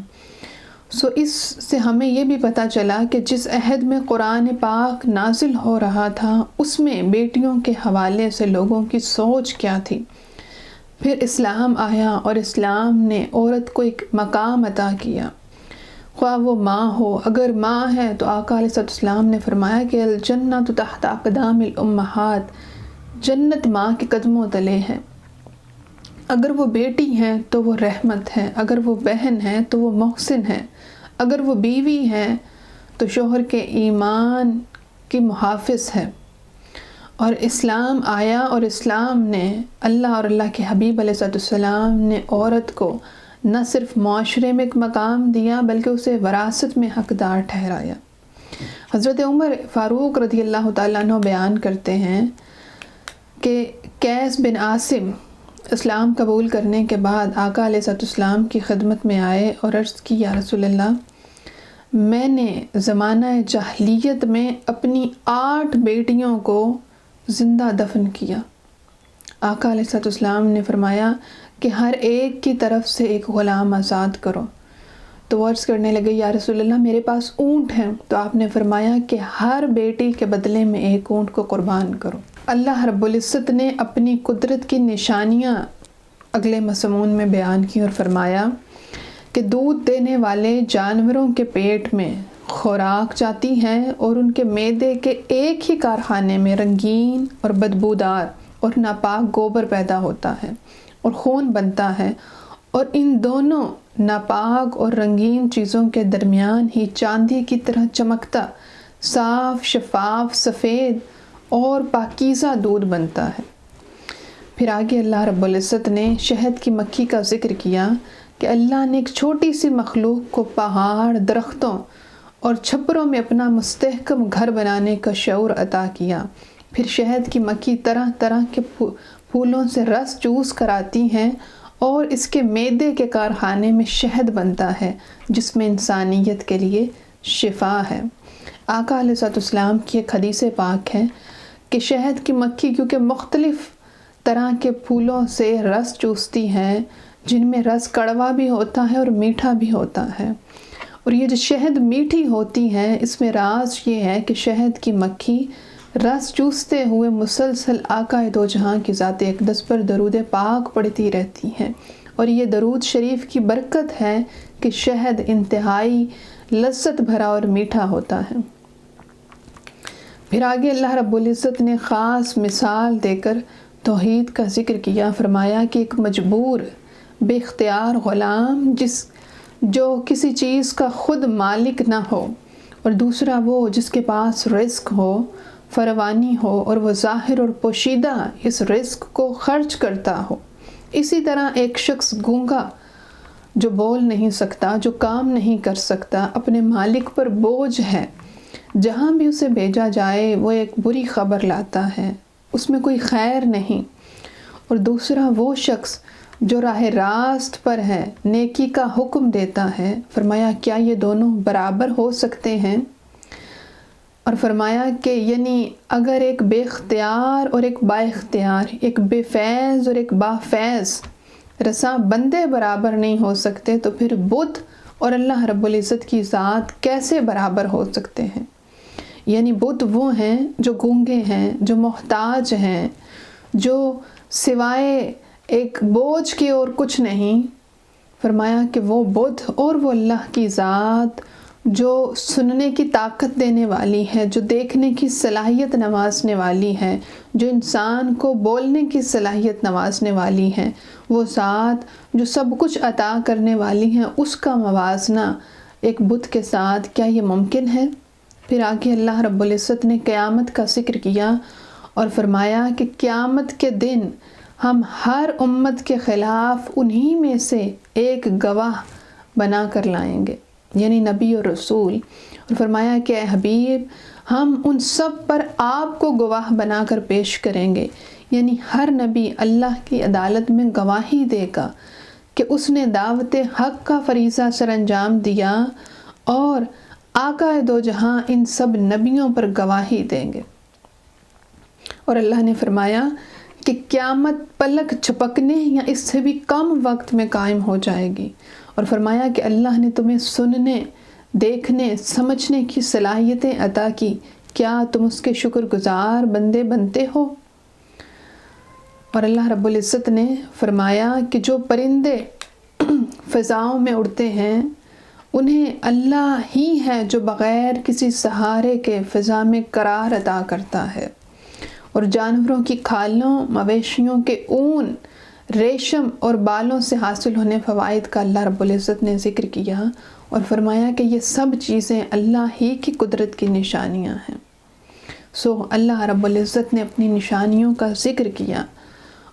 اس سے ہمیں یہ بھی پتہ چلا کہ جس عہد میں قرآن پاک نازل ہو رہا تھا اس میں بیٹیوں کے حوالے سے لوگوں کی سوچ کیا تھی۔ پھر اسلام آیا اور اسلام نے عورت کو ایک مقام عطا کیا، خواہ وہ ماں ہو۔ اگر ماں ہے تو آقا علیہ السلام نے فرمایا کہ الجنۃ تحت اقدام الامہات، جنت ماں کے قدموں تلے ہے۔ اگر وہ بیٹی ہیں تو وہ رحمت ہے، اگر وہ بہن ہے تو وہ محسن ہے، اگر وہ بیوی ہے تو شوہر کے ایمان کی محافظ ہے۔ اور اسلام آیا اور اسلام نے اللہ اور اللہ کے حبیب علیہ السلام نے عورت کو نہ صرف معاشرے میں ایک مقام دیا بلکہ اسے وراثت میں حقدار ٹھہرایا۔ حضرت عمر فاروق رضی اللہ تعالیٰ عنہ بیان کرتے ہیں کہ قیس بن عاصم اسلام قبول کرنے کے بعد آقا علیہ السلام کی خدمت میں آئے اور عرض کی، یا رسول اللہ، میں نے زمانہ جاہلیت میں اپنی 8 بیٹیوں کو زندہ دفن کیا۔ آقا علیہ السلام نے فرمایا کہ ہر ایک کی طرف سے ایک غلام آزاد کرو۔ تو وہ عرض کرنے لگے، یا رسول اللہ، میرے پاس اونٹ ہیں۔ تو آپ نے فرمایا کہ ہر بیٹی کے بدلے میں ایک اونٹ کو قربان کرو۔ اللہ رب العزت نے اپنی قدرت کی نشانیاں اگلے مضمون میں بیان کی اور فرمایا کہ دودھ دینے والے جانوروں کے پیٹ میں خوراک جاتی ہے اور ان کے معدے کے ایک ہی کارخانے میں رنگین اور بدبودار اور ناپاک گوبر پیدا ہوتا ہے اور خون بنتا ہے، اور ان دونوں ناپاک اور رنگین چیزوں کے درمیان ہی چاندی کی طرح چمکتا، صاف، شفاف، سفید اور پاکیزہ دودھ بنتا ہے۔ پھر آگے اللہ رب العزت نے شہد کی مکھی کا ذکر کیا کہ اللہ نے ایک چھوٹی سی مخلوق کو پہاڑ، درختوں اور چھپروں میں اپنا مستحکم گھر بنانے کا شعور عطا کیا۔ پھر شہد کی مکھی طرح طرح کے پھولوں سے رس چوس کر آتی ہیں اور اس کے معدے کے کارخانے میں شہد بنتا ہے جس میں انسانیت کے لیے شفا ہے۔ آقا علیہ السلام کی ایک حدیث پاک ہے کہ شہد کی مکھی کیونکہ مختلف طرح کے پھولوں سے رس چوستی ہے، جن میں رس کڑوا بھی ہوتا ہے اور میٹھا بھی ہوتا ہے، اور یہ جو شہد میٹھی ہوتی ہے اس میں راز یہ ہے کہ شہد کی مکھی رس چوستے ہوئے مسلسل آقا دو جہاں کی ذات اقدس پر درود پاک پڑھتی رہتی ہے، اور یہ درود شریف کی برکت ہے کہ شہد انتہائی لذت بھرا اور میٹھا ہوتا ہے۔ پھر آگے اللہ رب العزت نے خاص مثال دے کر توحید کا ذکر کیا، فرمایا کہ ایک مجبور بے اختیار غلام جو کسی چیز کا خود مالک نہ ہو، اور دوسرا وہ جس کے پاس رزق ہو، فراوانی ہو، اور وہ ظاہر اور پوشیدہ اس رزق کو خرچ کرتا ہو۔ اسی طرح ایک شخص گونگا جو بول نہیں سکتا، جو کام نہیں کر سکتا، اپنے مالک پر بوجھ ہے، جہاں بھی اسے بھیجا جائے وہ ایک بری خبر لاتا ہے، اس میں کوئی خیر نہیں۔ اور دوسرا وہ شخص جو راہ راست پر ہے، نیکی کا حکم دیتا ہے، فرمایا کیا یہ دونوں برابر ہو سکتے ہیں؟ اور فرمایا کہ یعنی اگر ایک بے اختیار اور ایک با اختیار، ایک بے فیض اور ایک با فیض رساں بندے برابر نہیں ہو سکتے تو پھر بت اور اللہ رب العزت کی ذات کیسے برابر ہو سکتے ہیں؟ یعنی بت وہ ہیں جو گونگے ہیں، جو محتاج ہیں، جو سوائے ایک بوجھ کے اور کچھ نہیں۔ فرمایا کہ وہ بت اور وہ اللہ کی ذات جو سننے کی طاقت دینے والی ہے، جو دیکھنے کی صلاحیت نوازنے والی ہے، جو انسان کو بولنے کی صلاحیت نوازنے والی ہے، وہ ذات جو سب کچھ عطا کرنے والی ہے، اس کا موازنہ ایک بت کے ساتھ کیا یہ ممکن ہے؟ پھر آگے اللہ رب العزت نے قیامت کا ذکر کیا اور فرمایا کہ قیامت کے دن ہم ہر امت کے خلاف انہی میں سے ایک گواہ بنا کر لائیں گے، یعنی نبی اور رسول۔ اور فرمایا کہ اے حبیب، ہم ان سب پر آپ کو گواہ بنا کر پیش کریں گے، یعنی ہر نبی اللہ کی عدالت میں گواہی دے گا کہ اس نے دعوت حق کا فریضہ سر انجام دیا، اور آقا دو جہاں ان سب نبیوں پر گواہی دیں گے۔ اور اللہ نے فرمایا کہ قیامت پلک جھپکنے یا اس سے بھی کم وقت میں قائم ہو جائے گی، اور فرمایا کہ اللہ نے تمہیں سننے، دیکھنے، سمجھنے کی صلاحیتیں عطا کی، کیا تم اس کے شکر گزار بندے بنتے ہو؟ اور اللہ رب العزت نے فرمایا کہ جو پرندے فضاؤں میں اڑتے ہیں انہیں اللہ ہی ہے جو بغیر کسی سہارے کے فضا میں قرار عطا کرتا ہے، اور جانوروں کی کھالوں، مویشیوں کے اون، ریشم اور بالوں سے حاصل ہونے فوائد کا اللہ رب العزت نے ذکر کیا اور فرمایا کہ یہ سب چیزیں اللہ ہی کی قدرت کی نشانیاں ہیں۔ اللہ رب العزت نے اپنی نشانیوں کا ذکر کیا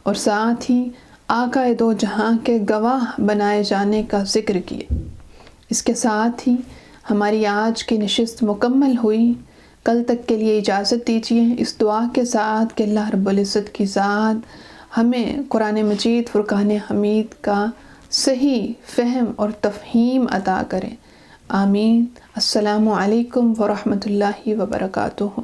اور ساتھ ہی آقا دو جہاں کے گواہ بنائے جانے کا ذکر کیا۔ اس کے ساتھ ہی ہماری آج کی نشست مکمل ہوئی۔ کل تک کے لیے اجازت دیجیے اس دعا کے ساتھ کہ اللہ رب العزت کی ذات ہمیں قرآن مجید فرقان حمید کا صحیح فہم اور تفہیم عطا کرے۔ آمین۔ السلام علیکم ورحمۃ اللہ وبرکاتہ۔